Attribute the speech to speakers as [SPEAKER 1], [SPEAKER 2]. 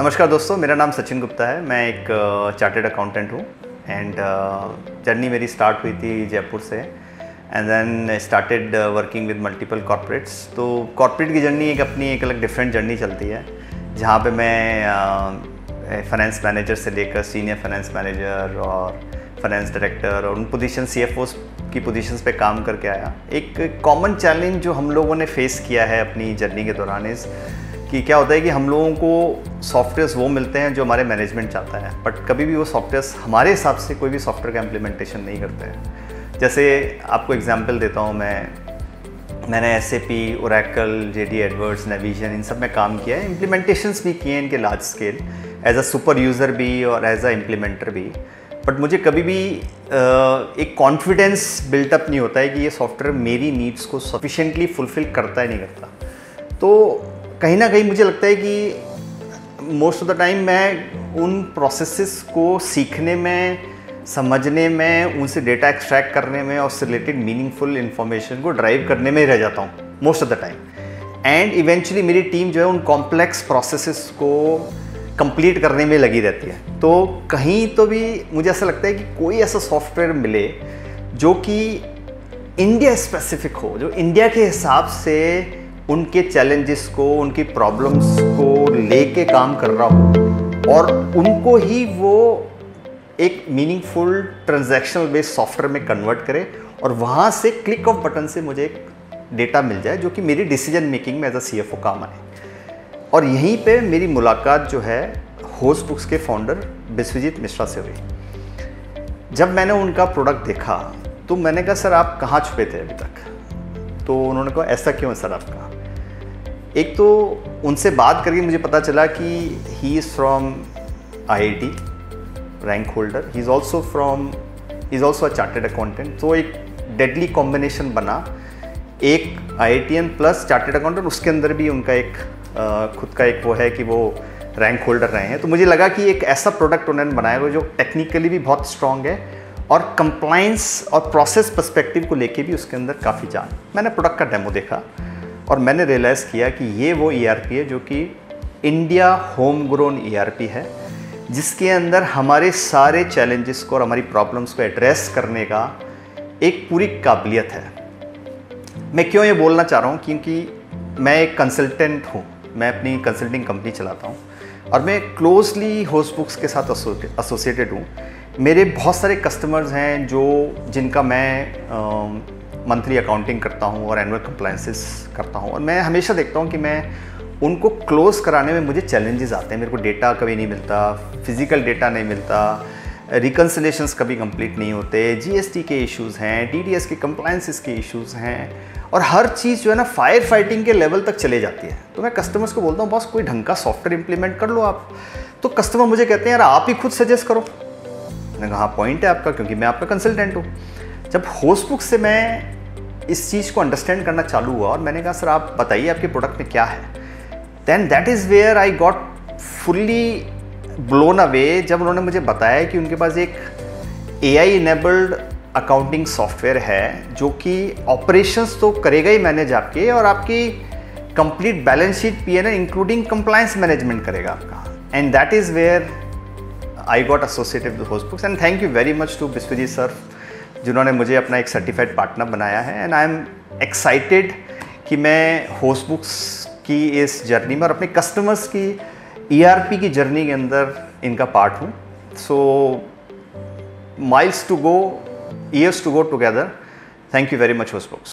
[SPEAKER 1] नमस्कार दोस्तों, मेरा नाम सचिन गुप्ता है। मैं एक चार्टर्ड अकाउंटेंट हूँ एंड जर्नी मेरी स्टार्ट हुई थी जयपुर से and then started working with multiple corporates. तो कॉर्पोरेट की जर्नी एक अपनी एक अलग डिफरेंट जर्नी चलती है, जहाँ पे मैं फाइनेंस मैनेजर से लेकर सीनियर फाइनेंस मैनेजर और फाइनेंस डायरेक्टर और उन पोजीशन CFOs की पोजीशंस पे काम करके आया। एक कॉमन चैलेंज जो हम लोगों ने फेस किया है अपनी जर्नी के दौरान इस कि क्या होता है कि हम लोगों को सॉफ्टवेयर्स वो मिलते हैं जो हमारे मैनेजमेंट चाहता है, बट कभी भी वो सॉफ्टवेयर्स हमारे हिसाब से कोई भी सॉफ्टवेयर का इम्प्लीमेंटेशन नहीं करते हैं। जैसे आपको एग्जांपल देता हूँ, मैंने SAP, Oracle, JD Edwards, Navision इन सब में काम किया है, इम्प्लीमेंटेशंस भी किए हैं इनके large scale as a super user भी और एज अ इम्प्लीमेंटर भी। बट मुझे कभी भी एक कॉन्फिडेंस बिल्टअप नहीं होता है कि ये सॉफ्टवेयर मेरी नीड्स को सफिशिएंटली फुलफ़िल करता है नहीं करता। तो कहीं ना कहीं मुझे लगता है कि मोस्ट ऑफ द टाइम मैं उन प्रोसेसेस को सीखने में, समझने में, उनसे डेटा एक्सट्रैक्ट करने में और उससे रिलेटेड मीनिंगफुल इन्फॉर्मेशन को ड्राइव करने में ही रह जाता हूँ most of the time. And eventually मेरी टीम जो है उन कॉम्प्लेक्स प्रोसेसेस को कंप्लीट करने में लगी रहती है। तो कहीं तो भी मुझे ऐसा लगता है कि कोई ऐसा सॉफ्टवेयर मिले जो कि इंडिया स्पेसिफिक हो, जो इंडिया के हिसाब से उनके चैलेंजेस को, उनकी प्रॉब्लम्स को लेके काम कर रहा हो और उनको ही वो एक मीनिंगफुल ट्रांजैक्शनल बेस्ड सॉफ्टवेयर में कन्वर्ट करे और वहाँ से क्लिक ऑफ बटन से मुझे एक डेटा मिल जाए जो कि मेरी डिसीजन मेकिंग में एज अ CFO काम आए। और यहीं पे मेरी मुलाकात जो है होस्टबुक्स के फाउंडर बिस्वजीत मिश्रा से हुई। जब मैंने उनका प्रोडक्ट देखा तो मैंने कहा, सर आप कहाँ छुपे थे अभी तक? तो उन्होंने कहा, ऐसा क्यों है सर आपका? एक तो उनसे बात करके मुझे पता चला कि he is from IIT rank holder, he is also a chartered accountant. तो एक डेडली कॉम्बिनेशन बना, एक IITian प्लस चार्टर्ड अकाउंटेंट, उसके अंदर भी उनका एक खुद का एक वो है कि वो रैंक होल्डर रहे हैं। तो मुझे लगा कि एक ऐसा प्रोडक्ट उन्होंने बनाया हुआ जो टेक्निकली भी बहुत स्ट्रॉन्ग है और कंप्लाइंस और प्रोसेस पर्सपेक्टिव को लेके भी उसके अंदर काफ़ी जान। मैंने प्रोडक्ट का डेमो देखा और मैंने रियलाइज़ किया कि ये वो ERP है जो कि इंडिया होम ग्रोन ERP है, जिसके अंदर हमारे सारे चैलेंजेस को और हमारी प्रॉब्लम्स को एड्रेस करने का एक पूरी काबिलियत है। मैं क्यों ये बोलना चाह रहा हूँ, क्योंकि मैं एक कंसल्टेंट हूँ, मैं अपनी कंसल्टिंग कंपनी चलाता हूँ और मैं क्लोजली होस्टबुक्स के साथ एसोसिएटेड हूँ। मेरे बहुत सारे कस्टमर्स हैं जिनका मैं मंथली अकाउंटिंग करता हूँ और एनुअल कंप्लायंसेस करता हूँ और मैं हमेशा देखता हूँ कि मैं उनको क्लोज कराने में मुझे चैलेंजेस आते हैं। मेरे को डेटा कभी नहीं मिलता, फिजिकल डेटा नहीं मिलता, रिकन्सिलेशंस कभी कंप्लीट नहीं होते, GST के इश्यूज़ हैं, TDS के कंप्लायंसेस के इश्यूज़ हैं और हर चीज़ जो है ना फायर फाइटिंग के लेवल तक चले जाती है। तो मैं कस्टमर्स को बोलता हूँ, बॉस कोई ढंग का सॉफ्टवेयर इंप्लीमेंट कर लो आप। तो कस्टमर मुझे कहते हैं, यार आप ही खुद सजेस्ट करो। मैंने कहा, हाँ पॉइंट है आपका, क्योंकि मैं आपका कंसल्टेंट हूँ। जब होस्टबुक से मैं इस चीज़ को अंडरस्टैंड करना चालू हुआ और मैंने कहा, सर आप बताइए आपके प्रोडक्ट में क्या है, then that is where I got fully blown away जब उन्होंने मुझे बताया कि उनके पास एक AI इनेबल्ड अकाउंटिंग सॉफ्टवेयर है जो कि ऑपरेशंस तो करेगा ही मैनेज आपके, और आपकी complete balance sheet P&L including compliance management करेगा आपका। And that is where I got associated with HostBooks and thank you very much to Biswajit sir, जिन्होंने मुझे अपना एक सर्टिफाइड पार्टनर बनाया है। एंड आई एम एक्साइटेड कि मैं होस्टबुक्स की इस जर्नी में और अपने कस्टमर्स की ERP की जर्नी के अंदर इनका पार्ट हूँ। So miles to go, years to go together. Thank you very much होस्टबुक्स।